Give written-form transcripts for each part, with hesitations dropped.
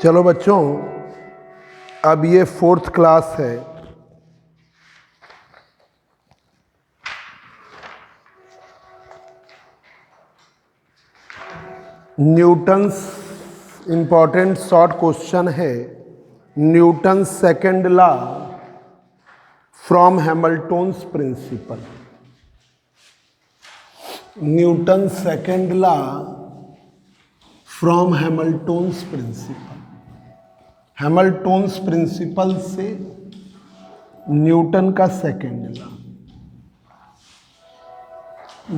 चलो बच्चों, अब ये 4th क्लास है। न्यूटन्स इंपॉर्टेंट शॉर्ट क्वेश्चन है। Newton second law from Hamilton's principle. Newton second law from Hamilton's principle. Hamilton's principle से न्यूटन का second law.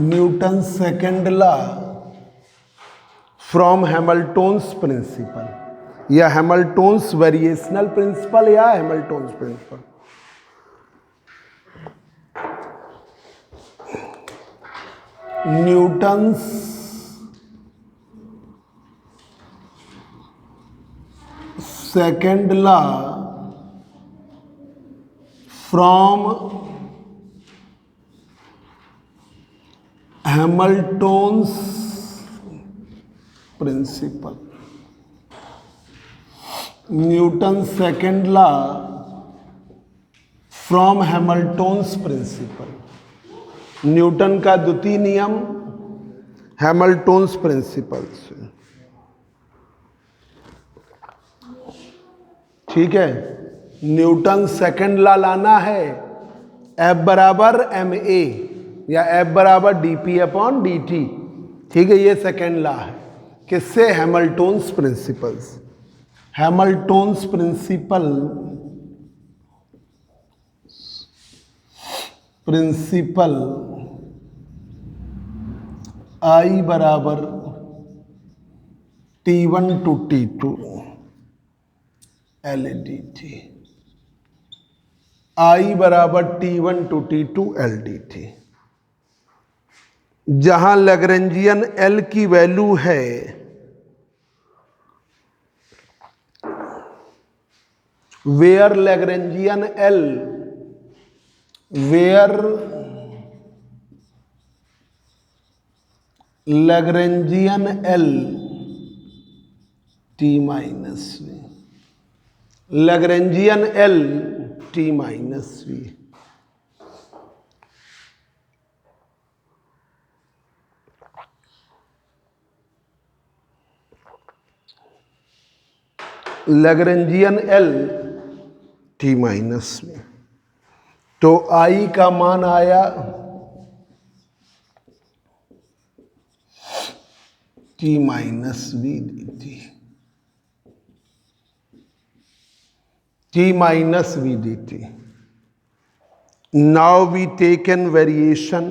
Newton second law from Hamilton's principle या Hamilton's variational principle या Hamilton's principle. Newton's second law from Hamilton's principle. Newton second law from Hamilton's principle. Newton का द्वितीय नियम Hamilton's principle से। ठीक है, न्यूटन सेकंड लॉ लाना है। F बराबर ma या F बराबर dp अपॉन dt। ठीक है, ये सेकंड लॉ है। किससे? Hamilton's principle. Hamilton's principle I बराबर T1 to T2 LDT। I बराबर T1 टू T2 LDT। जहां लैग्रेंजियन L की वैल्यू है where Lagrangian L where Lagrangian L T minus V. Lagrangian L T minus V. Lagrangian L T minus V. तो I का मान आया T minus V dt। T minus v dt. Now we taken variation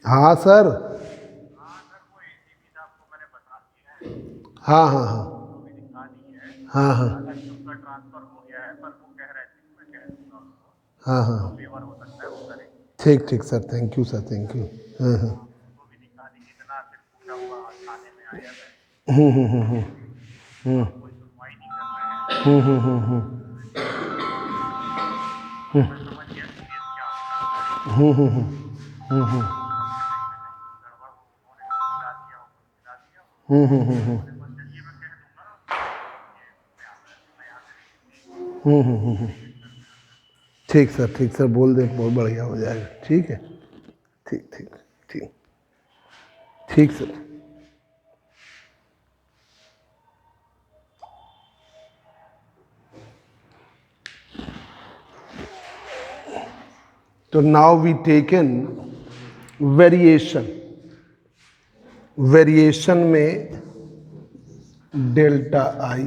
हाँ sir. हाँ हाँ हाँ हाँ हाँ हाँ हाँ ठीक ठीक sir, thank you sir, thank you. हाँ हाँ हम्म हम्म हम्म हम्म हम्म हम्म हम्म ठीक सर, ठीक सर, बोल दे, बहुत बढ़िया हो जाएगा। ठीक है, ठीक ठीक ठीक ठीक सर। तो now we taken variation. Variation में delta I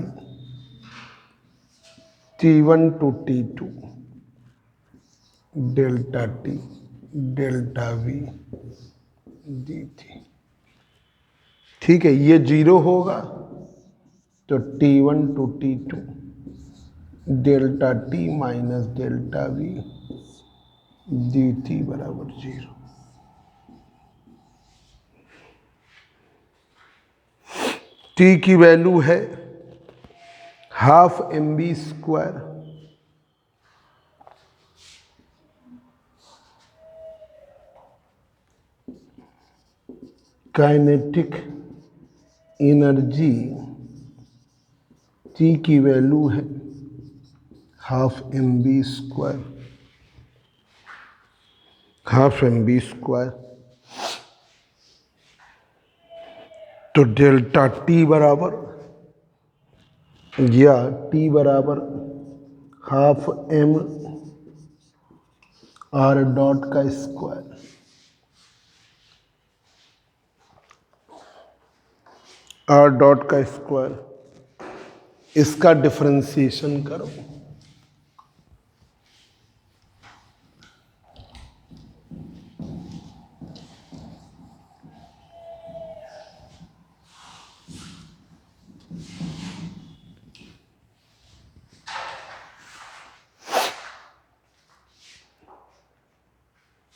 T1 to T2 delta T delta V dt। ठीक है, ये 0 होगा तो T1 to T2 delta T minus delta V dt बराबर 0। टी की वैल्यू है ½ mv²। काइनेटिक एनर्जी टी की वैल्यू है ½ mv²। तो डेल्टा टी बराबर या टी बराबर ½ mr का स्क्वायर। r का स्क्वायर, इसका डिफरेंशिएशन करो।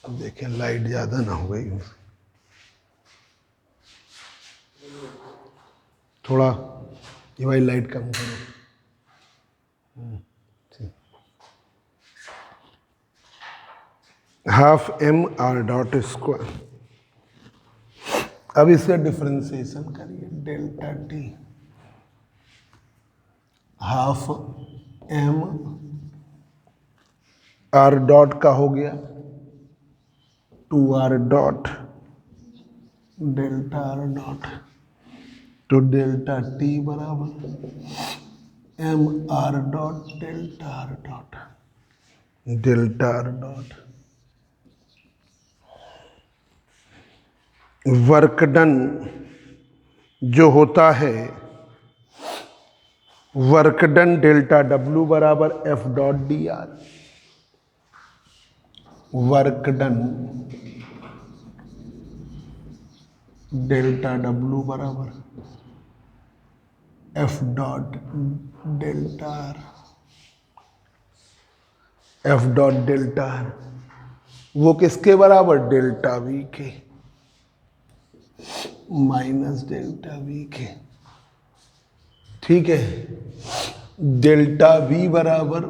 अब देखें लाइट ज्यादा ना हो गई, थोड़ा ये भाई लाइट कम करो। ½ mr²। अब इसका डिफरेंशिएशन करिए, डेल्टा टी ½ mr का हो गया 2r डॉट डेल्टा r²। तो डेल्टा टी बराबर mr² delta r²। Delta r²। Work done जो होता है, वर्क डन डेल्टा W बराबर F.dr। Work done delta W बराबर F.डेल्टा r। वो किसके बराबर? डेल्टा V के माइनस डेल्टा V के। ठीक है, डेल्टा V बराबर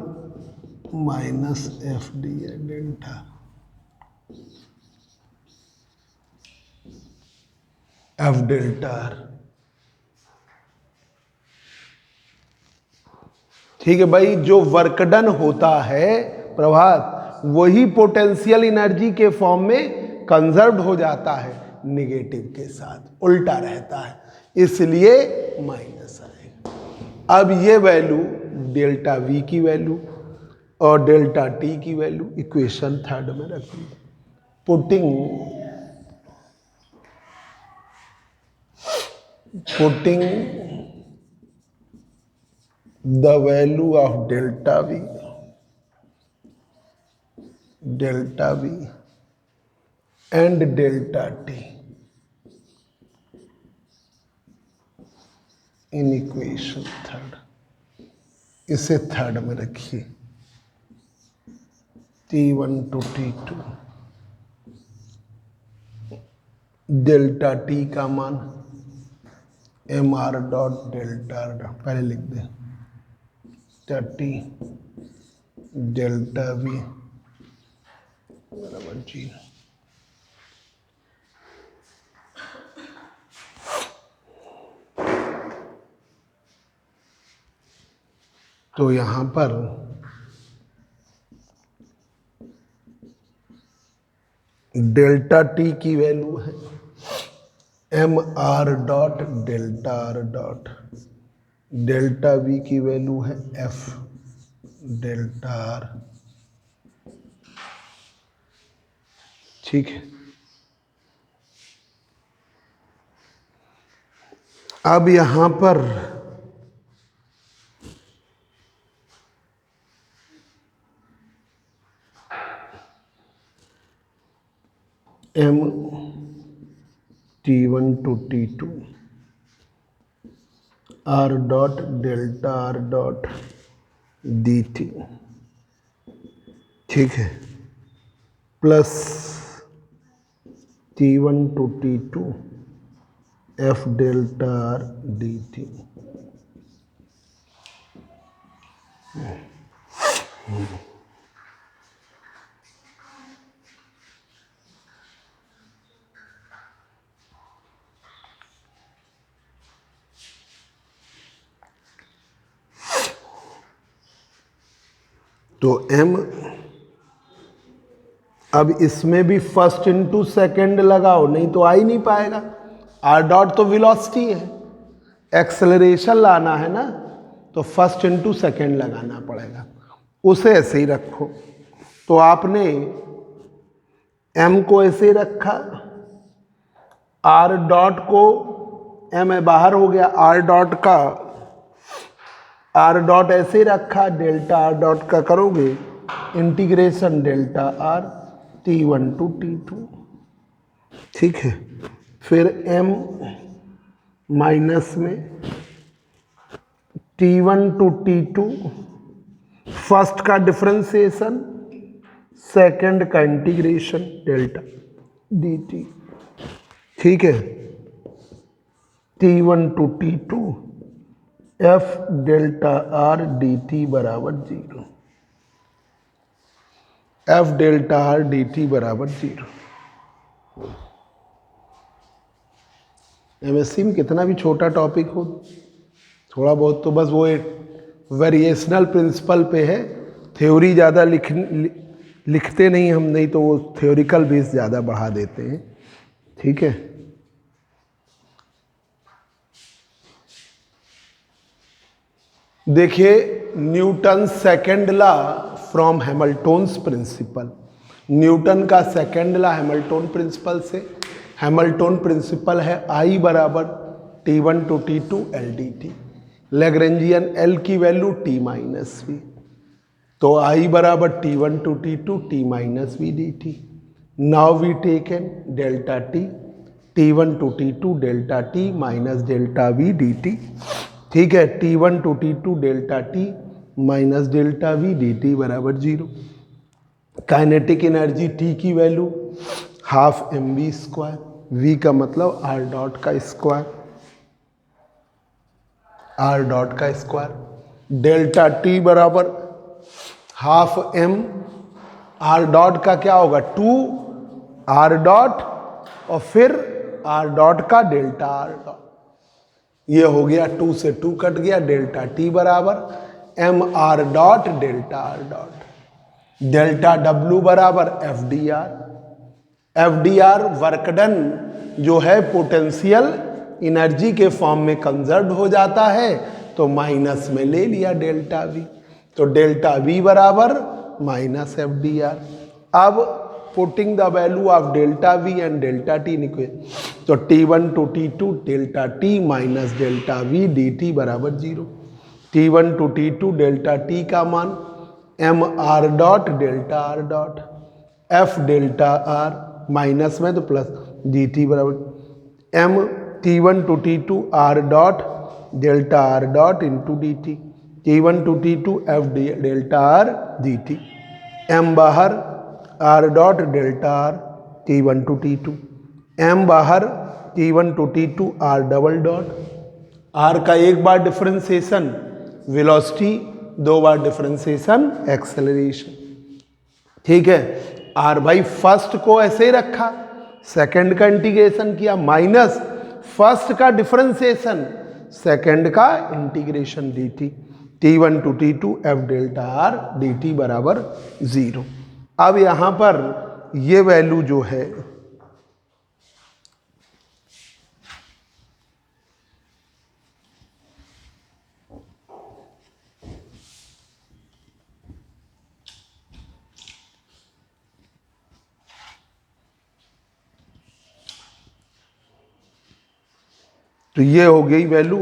-FD है डेल्टा F डेल्टा r। ठीक है भाई, जो वर्क डन होता है प्रभात, वही पोटेंशियल एनर्जी के फॉर्म में कंजर्व हो जाता है, नेगेटिव के साथ उल्टा रहता है, इसलिए माइनस आएगा। अब ये वैल्यू डेल्टा V की वैल्यू और डेल्टा T की वैल्यू इक्वेशन 3 में रखिए। Putting the value of delta V and delta T in equation 3, इसे 3 में रखिए। T1 to T2 delta T का मान mr² डेल्टा r, पहले लिख दें 30 डेल्टा V बराबर 0। तो यहां पर डेल्टा T की वैल्यू है mr² delta r²। Delta V की वैल्यू है F डेल्टा r। ठीक है, अब यहां पर m T1 to T2 r dot delta r dot dt, ठीक है, plus T1 to T2 f delta r dt। तो m, अब इसमें भी फर्स्ट इनटू सेकंड लगाओ, नहीं तो आ ही नहीं पाएगा। r डॉट तो वेलोसिटी है, एक्सेलरेशन लाना है ना, तो फर्स्ट इनटू सेकंड लगाना पड़ेगा। उसे ऐसे ही रखो। तो आपने m को ऐसे ही रखा, r डॉट को, m बाहर हो गया, r डॉट का, r डॉट ऐसे ही रखा, डेल्टा r डॉट का करोगे integration delta r T1 to T2, ठीक है। फिर m माइनस में T1 टू T2, फर्स्ट का डिफरेंशिएशन, सेकंड का इंटीग्रेशन डेल्टा dt, ठीक है। T1 to T2 f delta r dt बराबर 0, f डेल्टा r dt बराबर 0। एमएससी में कितना भी छोटा टॉपिक हो, थोड़ा बहुत तो बस वो एक वेरिएशनल प्रिंसिपल पे है, थ्योरी ज़्यादा लिखते नहीं हम, नहीं तो वो थ्योरिकल बेस ज़्यादा बढ़ा देते हैं, ठीक है। देखिए Newton second law from Hamilton's principle, Newton का सेकेंड लॉ हैमिल्टन प्रिंसिपल से, हैमिल्टन प्रिंसिपल है I बराबर T1 to T2 LDT, Lagrangian L की वैल्यू T माइनस वी, तो I बराबर T1 to T2 T minus V dt। Now we taken delta T, T1 to T2 delta T minus delta V dt, ठीक है। T1 to T2 delta T minus delta V dt बराबर 0। Kinetic energy T की value half mv square, V का मतलब r dot का square, r dot का square, delta T बराबर half m, r dot का क्या होगा 2 r डॉट और फिर r डॉट का डेल्टा r डॉट, ये हो गया 2 से 2 कट गया, डेल्टा T बराबर m r dot delta r dot, delta W बराबर FDR, FDR वर्क डन जो है पोटेंशियल एनर्जी के फॉर्म में कंजर्व हो जाता है, तो माइनस में ले लिया डेल्टा V, तो डेल्टा V बराबर माइनस FDR। अब putting the value of delta V and delta T निकले, तो T1 to T2 delta T minus delta V dt बराबर 0। T1 to T2 delta T का मान m r dot delta r dot, f delta r minus में तो plus dt बराबर m T1 to T2 r dot delta r dot into dt, T1 to T2 f delta r dt, m बाहर r dot delta r T1 to T2, m बाहर T1 to T2 r double dot, r का एक बार differentiation velocity, दो बार differentiation acceleration, ठीक है। r भाई first को ऐसे ही रखा, सेकंड का इंटीग्रेशन किया, माइनस फर्स्ट का डिफरेंशिएशन, सेकंड का integration dt, T1 to T2 f delta r dt बराबर 0। अब यहां पर ये वैल्यू जो है तो ये हो गई value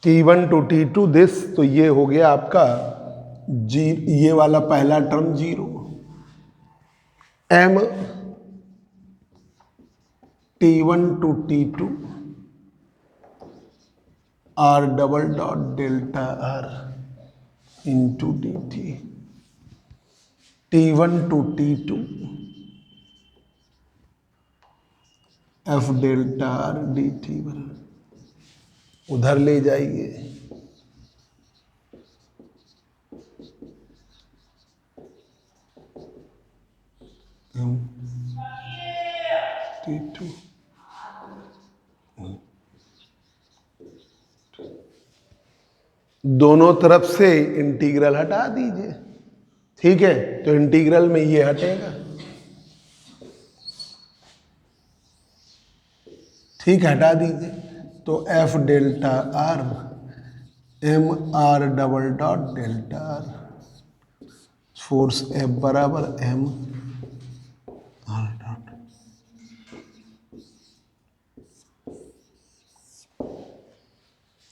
T1 to T2 this, तो ये हो गया आपका जी, ये वाला पहला term 0, m T1 to T2 R double dot delta R into dt, T1 to T2 F delta R dt बराबर, उधर ले जाइए, T2 दोनों तरफ से इंटीग्रल हटा दीजिए, ठीक है, तो इंटीग्रल में ये हटेगा, ठीक, हटा दीजिए, तो F delta R M R double dot delta R, force F बराबर M R डॉट,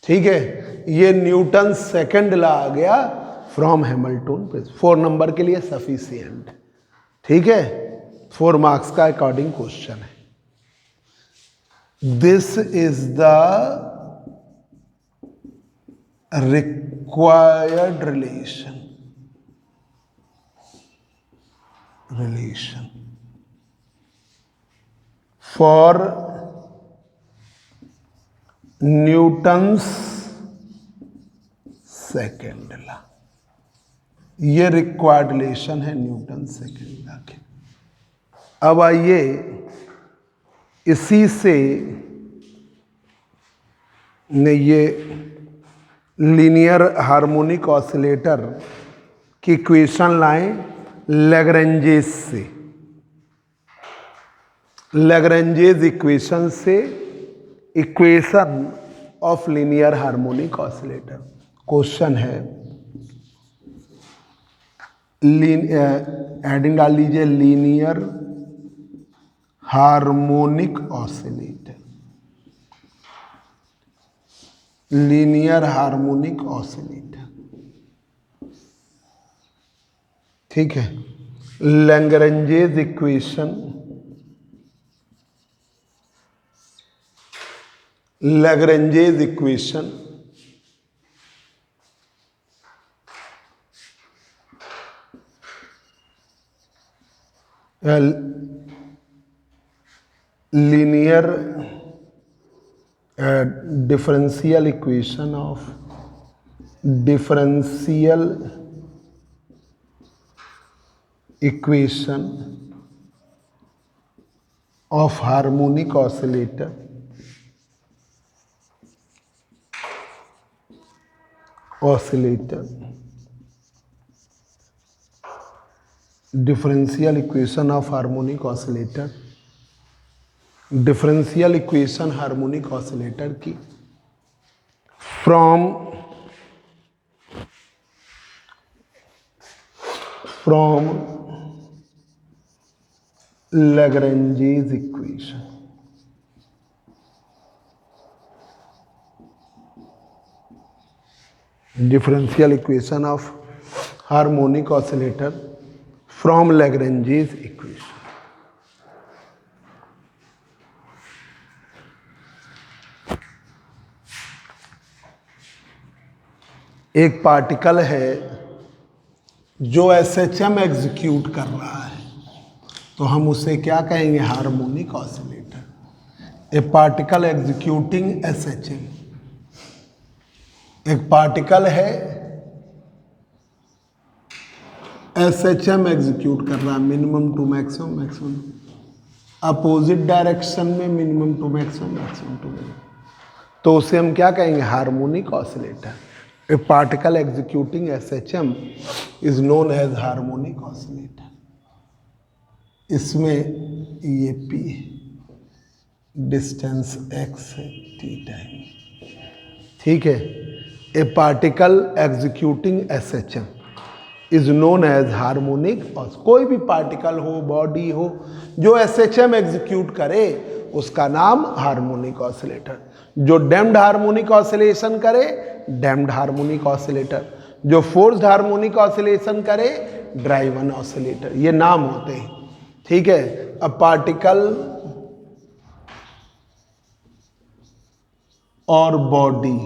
ठीक है, ये न्यूटन सेकंड लॉ आ गया फ्रॉम हैमिल्टन प्रिंसिपल, 4 नंबर के लिए सफिशिएंट, ठीक है, 4 मार्क्स का अकॉर्डिंग क्वेश्चन है। This is the required relation for Newton's second law, ये रिक्वायर्ड रिलेशन है न्यूटन सेकेंड लॉ के। अब आइए इसी से ने ये लीनियर हार्मोनिक ऑसिलेटर की इक्वेशन लाएं लैग्रेंजेस से, लैग्रेंजेस इक्वेशन से, equation of linear harmonic oscillator. Question है, हेडिंग डाल लीजिए linear harmonic oscillator, linear harmonic oscillator, ठीक है, Lagrange's equation, Lagrange's equation linear differential equation of differential equation of harmonic oscillator, differential equation of harmonic oscillator, differential equation harmonic oscillator की from Lagrange's equation, differential equation of harmonic oscillator from Lagrange's equation. एक particle है जो SHM execute कर रहा है, तो हम उसे क्या कहेंगे? Harmonic oscillator. A particle executing SHM, एक पार्टिकल है एसएचएम एग्जीक्यूट कर रहा है, minimum to maximum, maximum opposite direction में, minimum to maximum, maximum to minimum, तो उसे हम क्या कहेंगे? Harmonic oscillator. A particle executing SHM is known as harmonic oscillator. इसमें ये पी डिस्टेंस एक्स है, टी टाइम, ठीक है। A particle executing SHM is known as harmonic. कोई भी पार्टिकल हो, बॉडी हो, जो एसएचएम एग्जीक्यूट करे उसका नाम हार्मोनिक ऑसिलेटर। जो डैम्प्ड हार्मोनिक ऑसिलेशन करे, डैम्प्ड हार्मोनिक ऑसिलेटर। जो फोर्स्ड हार्मोनिक ऑसिलेशन करे, ड्राइवन ऑसिलेटर। ये नाम होते हैं, ठीक है। अ पार्टिकल और body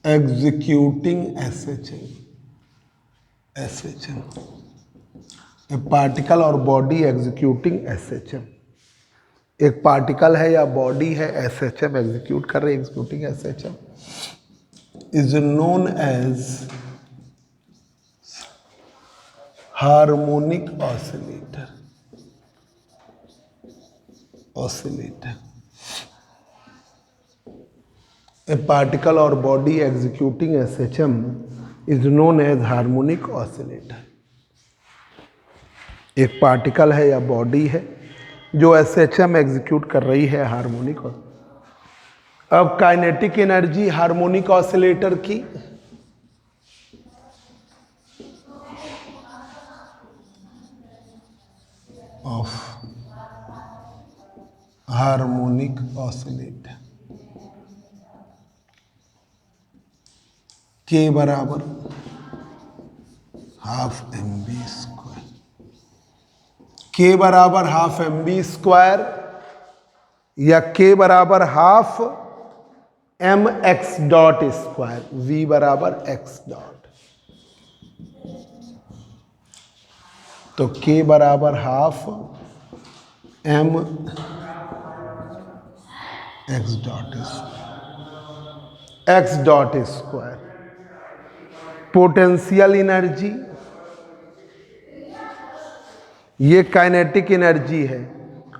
executing SHM, a particle और बॉडी एग्जीक्यूटिंग SHM, एक पार्टिकल है या बॉडी है SHM एग्जीक्यूट कर रही है, executing SHM is known as harmonic oscillator. A particle or body executing SHM is known as harmonic oscillator। एक पार्टिकल है या बॉडी है जो SHM एग्जीक्यूट कर रही है हार्मोनिक। अब काइनेटिक एनर्जी हार्मोनिक ऑसिलेटर की ऑफ हार्मोनिक ऑसिलेटर के बराबर हाफ mv स्क्वायर, के बराबर हाफ mv स्क्वायर या के बराबर half mx dot square, v बराबर x डॉट, तो के बराबर half m x dot square. Potential energy, ये काइनेटिक एनर्जी है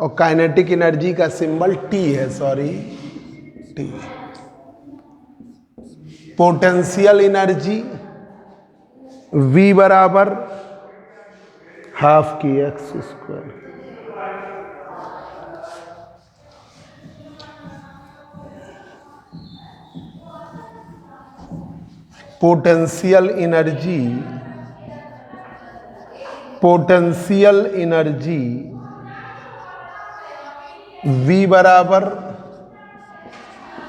और काइनेटिक एनर्जी का सिंबल T है, T। पोटेंशियल एनर्जी V बराबर half k x square. Potential energy V बराबर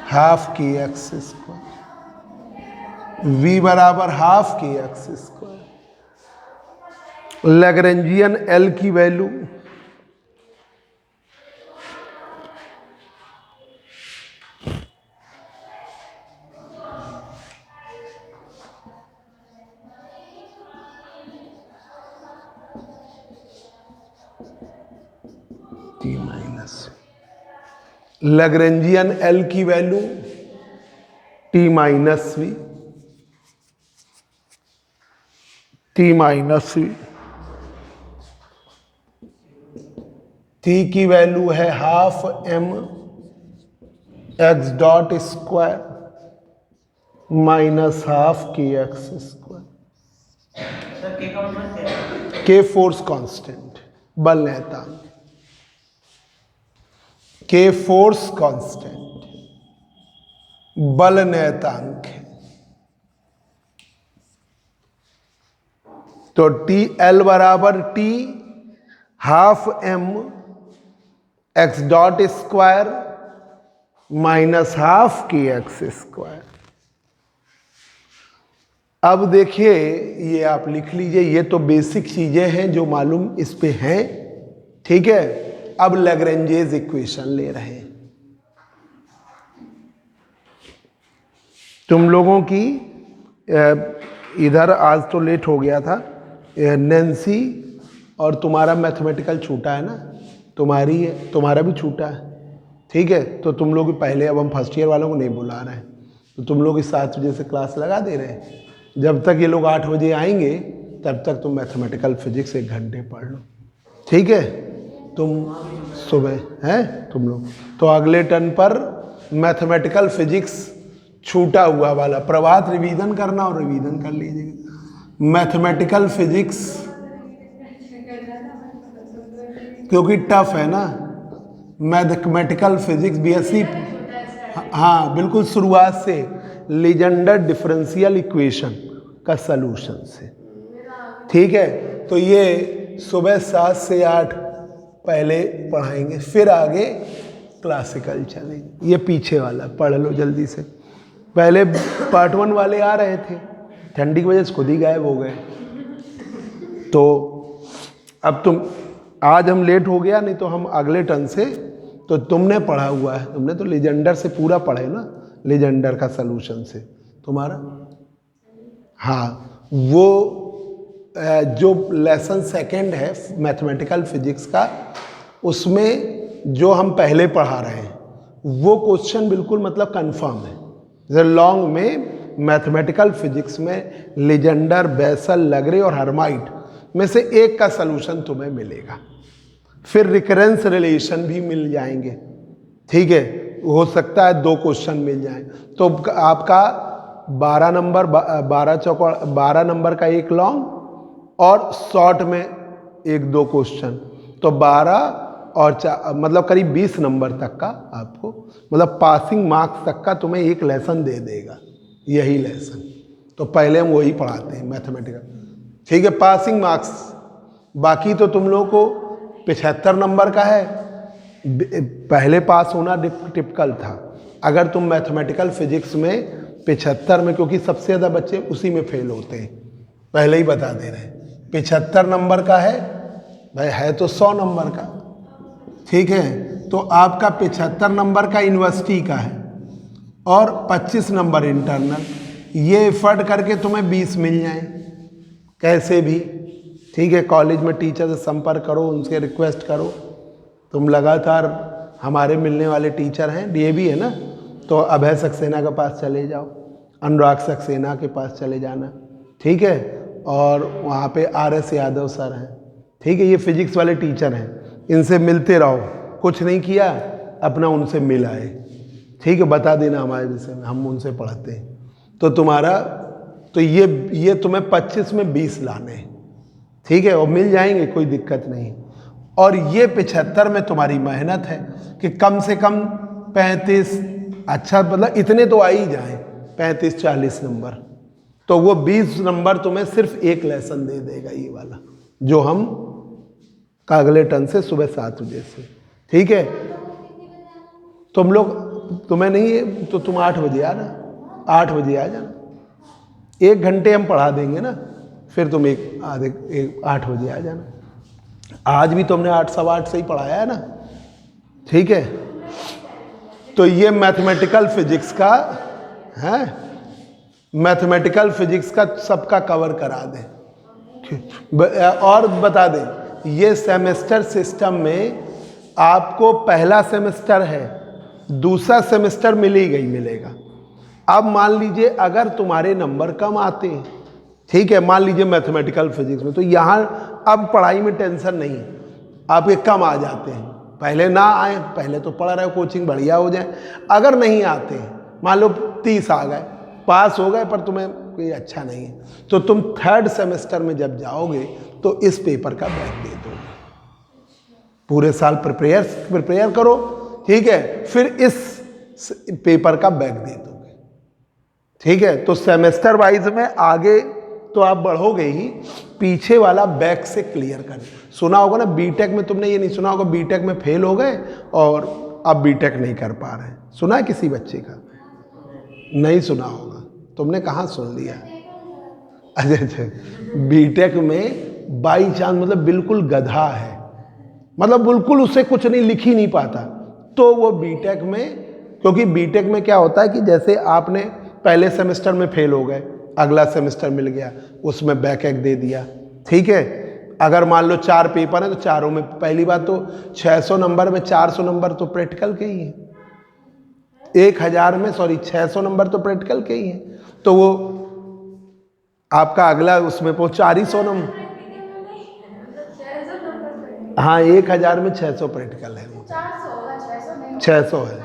half k x square, V बराबर half k x square. Lagrangian L की value Lagrangian L की value T minus V, T की value है half m x dot square minus half k x square. के force constant, बल नियतांक, के force constant बल नियतांक है। तो टी एल बराबर T half m x dot square minus half k x square. अब देखिए, ये आप लिख लीजिए, ये तो बेसिक चीजें हैं जो मालूम इस पे हैं, ठीक है। अब लैग्रेंजेस इक्वेशन ले रहे हैं तुम लोगों की। इधर आज तो लेट हो गया था, नैन्सी और तुम्हारा मैथमेटिकल छूटा है ना, तुम्हारा भी छूटा है, ठीक है। तो तुम लोग पहले, अब हम फर्स्ट ईयर वालों को नहीं बुला रहे हैं, तो तुम लोग 7 बजे से क्लास लगा दे रहे हैं। जब तक ये लोग 8 बजे आएंगे तब तक तुम मैथमेटिकल फिजिक्स 1 घंटे पढ़ लो, ठीक है। तुम सुबह हैं तुम लोग, तो अगले टर्न पर मैथमेटिकल फिजिक्स छूटा हुआ वाला प्रभात रिवीजन करना और रिवीजन कर लीजिएगा मैथमेटिकल फिजिक्स, क्योंकि टफ है ना मैथमेटिकल फिजिक्स। बीएससी, हाँ बिल्कुल, शुरुआत से लीजेंडर डिफरेंशियल इक्वेशन का सलूशन से, ठीक है। तो ये सुबह 7 से 8 पहले पढ़ाएंगे, फिर आगे क्लासिकल चलेंगे। ये पीछे वाला पढ़ लो जल्दी से। पहले पार्ट 1 वाले आ रहे थे, ठंडी की वजह से खुद ही गायब हो गए। तो अब तुम, आज हम लेट हो गया, नहीं तो हम अगले टर्न से तो तुमने पढ़ा हुआ है, तुमने तो लीजेंडर से पूरा पढ़े ना, लीजेंडर का सलूशन से तुम्हारा। हाँ, वो जो लेसन सेकंड है मैथमेटिकल फिजिक्स का, उसमें जो हम पहले पढ़ा रहे हैं वो क्वेश्चन बिल्कुल मतलब कंफर्म है। जैसे लॉन्ग में मैथमेटिकल फिजिक्स में लीजेंडर, बेसल, लैग्रे और हर्माइट में से एक का सलूशन तुम्हें मिलेगा। फिर रिकरेंस रिलेशन भी मिल जाएंगे, ठीक है, हो सकता है 2 क्वेश्चन मिल जाएं। तो आपका 12 नंबर 12 नंबर का एक लॉन्ग और शॉर्ट में 1-2 क्वेश्चन, तो 12 और मतलब करीब 20 नंबर तक का आपको, मतलब पासिंग मार्क्स तक का तुम्हें एक लेसन दे देगा, यही लेसन। तो पहले हम वही पढ़ाते हैं मैथमेटिकल, ठीक है, पासिंग मार्क्स। बाकी तो तुम लोगों को 75 नंबर का है, पहले पास होना टिपिकल था। अगर तुम मैथमेटिकल फिजिक्स में 75 में, क्योंकि सबसे ज़्यादा बच्चे उसी में फेल होते हैं, पहले ही बता दे रहे हैं, 75 नंबर का है भाई, है तो 100 नंबर का, ठीक है। तो आपका 75 नंबर का यूनिवर्सिटी का है और 25 नंबर इंटरनल, ये एफर्ट करके तुम्हें 20 मिल जाए कैसे भी, ठीक है। कॉलेज में टीचर से संपर्क करो, उनसे रिक्वेस्ट करो। तुम लगातार हमारे मिलने वाले टीचर हैं, डीएवी है ना, तो अभय सक्सेना के पास चले जाओ, अनुराग सक्सेना के पास चले जाना, ठीक है। और वहाँ पे RS यादव सर हैं, ठीक है, ये फिजिक्स वाले टीचर हैं, इनसे मिलते रहो। कुछ नहीं किया, अपना उनसे मिल आए, ठीक है, बता देना हमारे विषय में, हम उनसे पढ़ते हैं। तो तुम्हारा तो ये तुम्हें 25 में 20 लाने हैं, ठीक है, और मिल जाएंगे, कोई दिक्कत नहीं। और ये 75 में तुम्हारी मेहनत है कि कम से कम 35, अच्छा मतलब इतने तो आ ही जाए, 35-40 नंबर। तो वो 20 नंबर तुम्हें सिर्फ एक लेसन दे देगा, ये वाला जो हम का अगले टर्न से सुबह 7 बजे से, ठीक है। तुम लोग, तुम्हें नहीं है तो तुम 8 बजे आना, 8 बजे आ जाना, 1 घंटे हम पढ़ा देंगे ना, फिर तुम 8 बजे आ जाना। आज भी तुमने 8 सवा 8 से ही पढ़ाया है ना, ठीक है। तो ये मैथमेटिकल फिजिक्स का है, मैथमेटिकल फिजिक्स का सबका कवर करा दें। और बता दें, ये सेमेस्टर सिस्टम में आपको पहला सेमेस्टर है, दूसरा सेमेस्टर मिलेगा। अब मान लीजिए अगर तुम्हारे नंबर कम आते हैं, ठीक है, मान लीजिए मैथमेटिकल फिजिक्स में, तो यहाँ अब पढ़ाई में टेंशन नहीं है, आपके कम आ जाते हैं, पहले ना आए, पहले तो पढ़ रहे हो, कोचिंग बढ़िया हो जाए। अगर नहीं आते हैं, मान लो 30 आ गए, पास हो गए, पर तुम्हें कोई अच्छा नहीं है, तो तुम 3rd सेमेस्टर में जब जाओगे तो इस पेपर का बैक दे दोगे। पूरे साल प्रिपेयर करो, ठीक है, फिर इस पेपर का बैक दे दोगे, ठीक है। तो सेमेस्टर वाइज में आगे तो आप बढ़ोगे ही, पीछे वाला बैक से क्लियर कर। सुना होगा ना बीटेक में, तुमने ये नहीं सुना होगा बीटेक में फेल हो गए और अब बीटेक नहीं कर पा रहे, सुना है किसी बच्चे का? नहीं सुना होगा, तुमने कहाँ सुन लिया? अच्छा, बीटेक में बाई चांस मतलब बिल्कुल गधा है, मतलब बिल्कुल उससे कुछ नहीं, लिख ही नहीं पाता, तो वो बीटेक में, क्योंकि बीटेक में क्या होता है कि जैसे आपने पहले सेमेस्टर में फेल हो गए, अगला सेमेस्टर मिल गया, उसमें बैक एक दे दिया, ठीक है। अगर मान लो 4 पेपर है तो चारों में, पहली बात तो 600 नंबर में 400 नंबर तो प्रैक्टिकल के ही है, 600 नंबर तो प्रैक्टिकल के ही है, तो वो आपका अगला उसमें 400 नंबर, हाँ 1000 में 600 प्रैक्टिकल है, 600 है,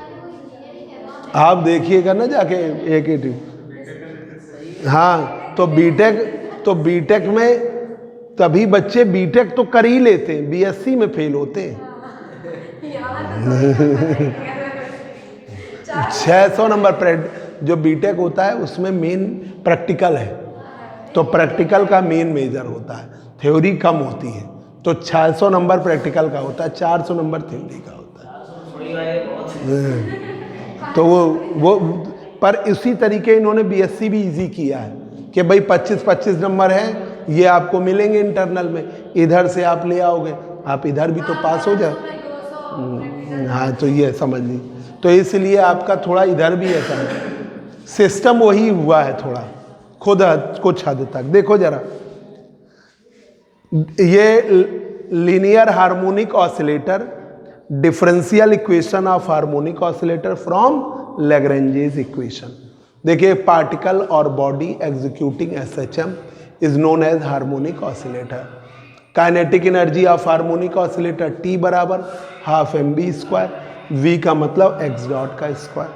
आप देखिएगा ना जाके एक। हाँ, तो बीटेक में तभी बच्चे बीटेक तो कर ही लेते हैं, बीएससी में फेल होते हैं। 600 नंबर जो बीटेक होता है उसमें मेन प्रैक्टिकल है, तो प्रैक्टिकल का मेन मेजर होता है, थ्योरी कम होती है, तो 600 नंबर प्रैक्टिकल का होता है, 400 नंबर थ्योरी का होता है। तो वो पर इसी तरीके इन्होंने बीएससी भी इजी किया है कि भाई 25-25 नंबर है, ये आपको मिलेंगे इंटरनल में, इधर से आप ले आओगे, आप इधर भी तो पास हो जाओ। हाँ तो ये समझ ली, तो इसलिए आपका थोड़ा इधर भी ऐसा है, सिस्टम वही हुआ है थोड़ा खुद कुछ हद तक। देखो जरा, ये linear harmonic oscillator, differential equation of harmonic oscillator from Lagrange's equation. देखिए, पार्टिकल और body executing SHM is known as harmonic oscillator. Kinetic energy of harmonic oscillator T बराबर हाफ mv स्क्वायर, V का मतलब x डॉट का square.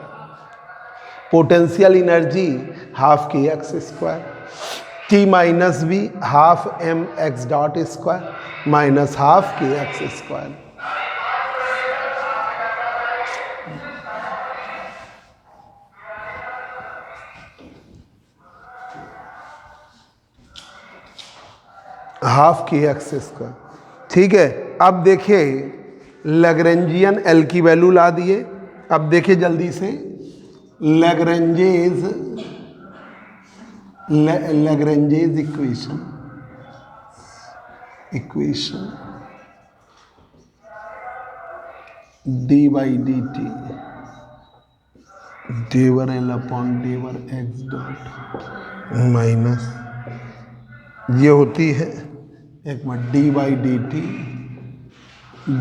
Potential energy half k x square, T minus V half m x dot square minus half k x square. Half की x square, ठीक है। अब देखिए Lagrangian L की value ला दिए। अब देखिए जल्दी से, Lagrange's equation D by D T del L upon del X dot minus, ये होती है एक minute, D by D T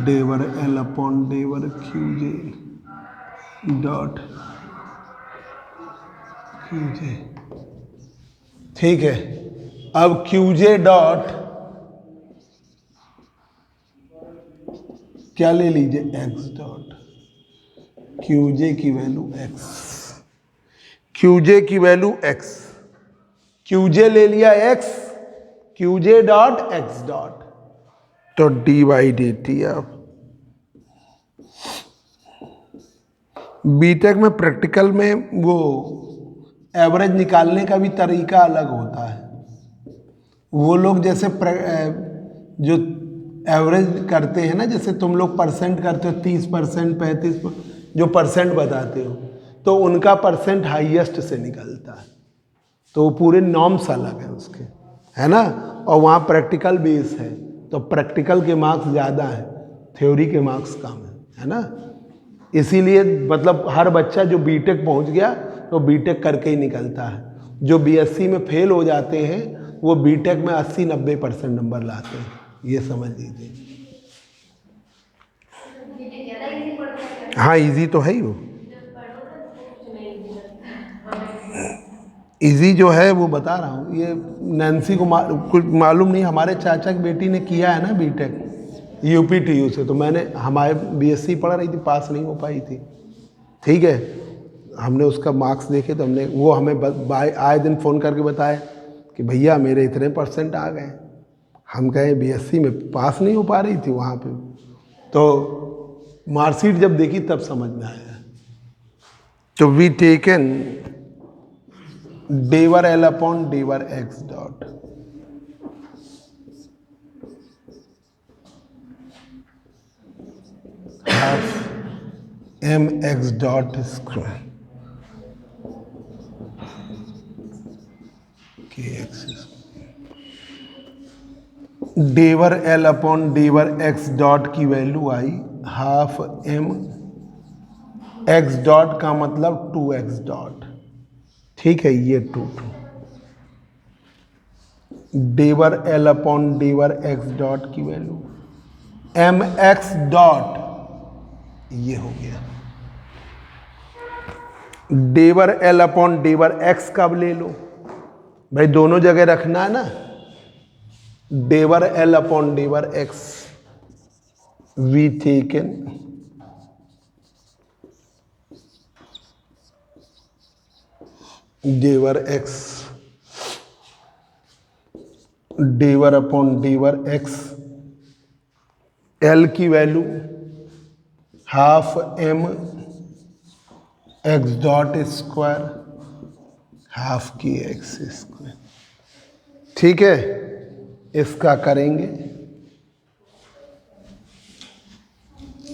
del L upon del Q J dot Q J, ठीक है। अब क्यू जे डॉट क्या ले लीजिए, एक्स डॉट, क्यू जे की वैल्यू एक्स, क्यू जे की वैल्यू एक्स, क्यू जे ले लिया x, Q J dot x dot, तो डी बाई डी टी। अब बीटेक में प्रैक्टिकल में वो एवरेज निकालने का भी तरीका अलग होता है। वो लोग जैसे जो एवरेज करते हैं ना, जैसे तुम लोग परसेंट करते हो 30%, 35%, जो परसेंट बताते हो, तो उनका परसेंट हाईएस्ट से निकलता है, तो पूरे नॉर्म्स अलग हैं उसके, है ना। और वहाँ प्रैक्टिकल बेस है, तो प्रैक्टिकल के मार्क्स ज़्यादा हैं, थ्योरी के मार्क्स कम है ना। इसीलिए मतलब हर बच्चा जो बीटेक पहुँच गया तो बीटेक करके ही निकलता है। जो बीएससी में फेल हो जाते हैं वो बीटेक में 80-90% नंबर लाते हैं, ये समझ लीजिए। हाँ इजी तो है ही वो, इजी जो है वो बता रहा हूँ। ये नैन्सी को कुछ मालूम नहीं, हमारे चाचा की बेटी ने किया है ना बीटेक यूपीटीयू से, तो मैंने, हमारे बीएससी पढ़ रही थी, पास नहीं हो पाई थी, ठीक है। हमने उसका मार्क्स देखे तो हमने, वो हमें आए दिन फ़ोन करके बताया कि भैया मेरे इतने परसेंट आ गए। हम कहे बीएससी में पास नहीं हो पा रही थी वहाँ पे, तो मार्कशीट जब देखी तब समझ में आया। तो we taken del L upon del X dot, half M X dot square के X, del L upon del X dot की वैल्यू आई हाफ एम एक्स डॉट का मतलब 2x डॉट, ठीक है। ये 2 del L upon del X dot की value M X dot, ये हो गया। Del L upon del X कब ले लो भाई, दोनों जगह रखना है ना। Del L upon del X, we taken del X, del upon del X, L की value half M X dot square half की एक्स स्क्वायर, ठीक है। इसका करेंगे,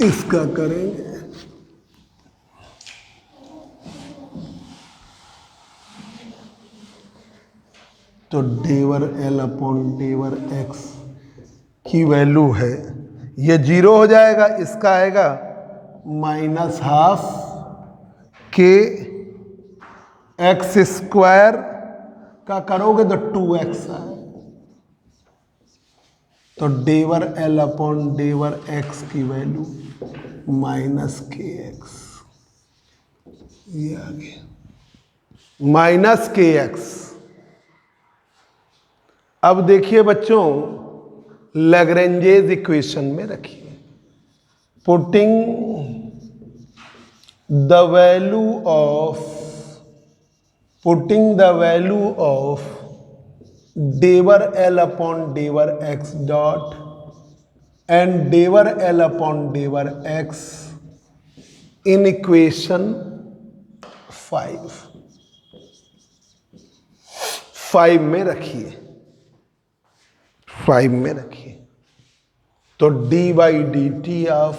इसका करेंगे, तो del L upon del X की वैल्यू है, ये 0 हो जाएगा, इसका आएगा -12 के एक्स स्क्वायर का करोगे तो 2x आए, तो डेवर L अपॉन डेवर x की वैल्यू -kx, ये आ गया -kx। अब देखिए बच्चों, लैग्रेंजेस इक्वेशन में रखिए, putting the value of del L upon del x dot and del L upon del x in equation 5 में रखिए, 5 में रखिए। तो d/dt of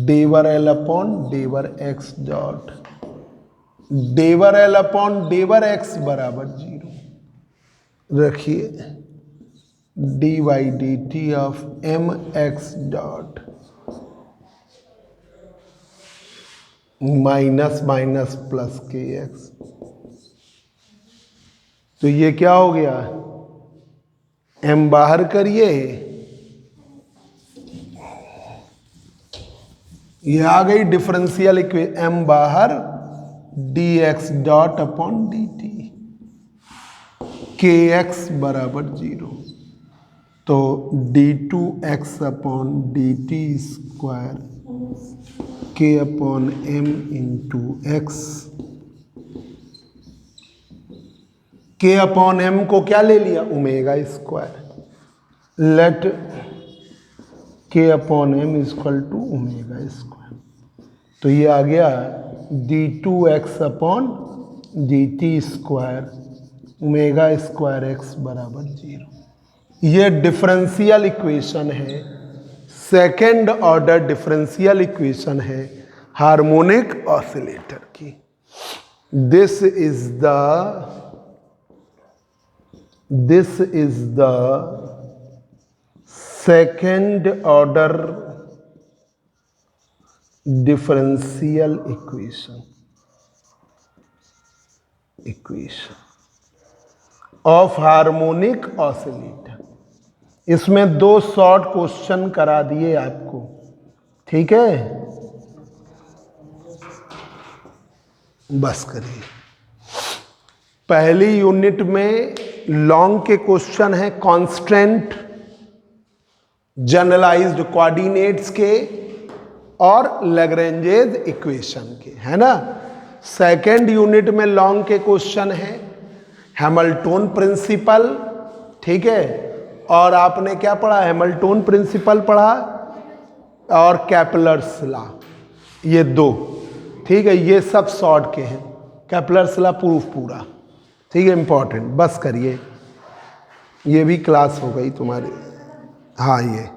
del L upon del x dot del L upon del x बराबर 0 रखिए, d/dt of mx dot minus plus kx। तो ये क्या हो गया, m बाहर करिए, ये आ गई डिफरेंशियल इक्वेशन, m बाहर dx dot upon dt, kx बराबर 0, तो d2x upon dt square k upon m into x, k upon m को क्या ले लिया, omega square, let k upon m equal to omega square. तो ये आ गया d2x upon dt square omega square x बराबर 0। ये डिफरेंशियल इक्वेशन है, सेकेंड ऑर्डर डिफरेंशियल इक्वेशन है हार्मोनिक ऑसिलेटर की। This is the second order differential equation of harmonic oscillator. इसमें 2 शॉर्ट क्वेश्चन करा दिए आपको, ठीक है, बस करिए। पहली यूनिट में लॉन्ग के क्वेश्चन है कांस्टेंट जनरलाइज्ड कोऑर्डिनेट्स के और लैग्रेंजेस इक्वेशन के, है ना। सेकेंड यूनिट में लॉन्ग के क्वेश्चन है हैमिल्टन प्रिंसिपल, ठीक है, और आपने क्या पढ़ा, हैमिल्टन प्रिंसिपल पढ़ा और केपलर्स लॉ, ये 2, ठीक है, ये सब शॉर्ट के हैं, केपलर्स लॉ प्रूफ पूरा, ठीक है, इंपॉर्टेंट, बस करिए, ये भी क्लास हो गई तुम्हारी। हाँ, ये